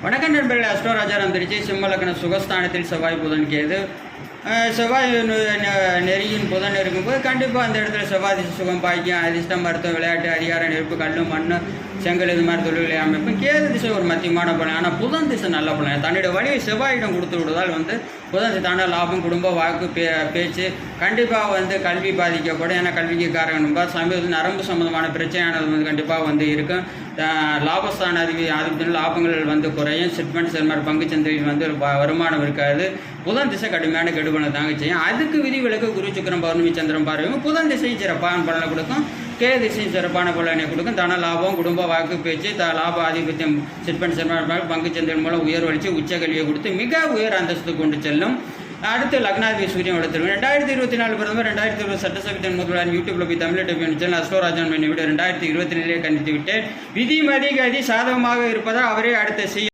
வணக்கம் நண்பர்களே, அஸ்ட்ரோராஜாராம் திருச்சி. சிம்மலக்கண சுகஸ்தானத்தில் செவ்வாய் புதன் கேது. செவ்வாய் நெறியின் புதன் இருக்கும்போது கண்டிப்பாக அந்த இடத்துல செவ்வாய் திசை சுகம் பாய்க்கும், அதிர்ஷ்டம், மருத்துவம், விளையாட்டு, அதிகாரம், நெருப்பு, கல், மண், செங்கல், இது மாதிரி தொழில்களை அமைப்பும். கேது திசை ஒரு மத்தியமான பலன். ஆனால் புதன் திசை நல்ல பலன். தன்னுடைய வழியை செவ்வாயிடம் கொடுத்து விடுவதால் புதன் தான லாபம், குடும்ப வாக்கு, பேச்சு கண்டிப்பாக கல்வி பாதிக்கப்படும். ஏன்னா கல்விக்கு காரணம் சமீபத்தில் நரம்பு சம்பந்தமான பிரச்சனையானது கண்டிப்பாக இருக்கும். லாபஸ்தான ஆதிபத்தியம் லாபங்கள் குறையும். சிட்மெண்ட் செல்மார் பங்கு சந்தையில் வருமானம் இருக்காது. புதன் திசை கடுமையான கெடுபலை தாங்க செய்யும். அதுக்கு விதிவிலக்கு குரு, சுக்கிரன், பௌர்ணமி, சந்திரன் பார்வையும் புதன் திசையும் சிறப்பான பலனை கொடுக்கும். கேது திசையும் சிறப்பான பலனை கொடுக்கும். தன லாபம், குடும்ப வாக்கு, பேச்சு, லாப ஆதிபத்தியம், சிட்பண்ட் செல்மார் பங்கு சந்தையின் மூலம் உயர்வளித்து உச்ச கல்வியை கொடுத்து மிக உயர் அந்தஸ்து கொண்டு செல்லும். அடுத்து லக்னாதிபதி சூரியன் வளர்த்துருக்கும். 2024 பிரதமர் 2020 சட்டசபை முதல்வர் யூடியூப்ல போய் தமிழ் சேனல் அஸ்ட்ரோராஜன் விட 2024 கணித்து விட்டு விதிமதி கதி சாதகமாக இருப்பதால் அவரே அடுத்த செய்ய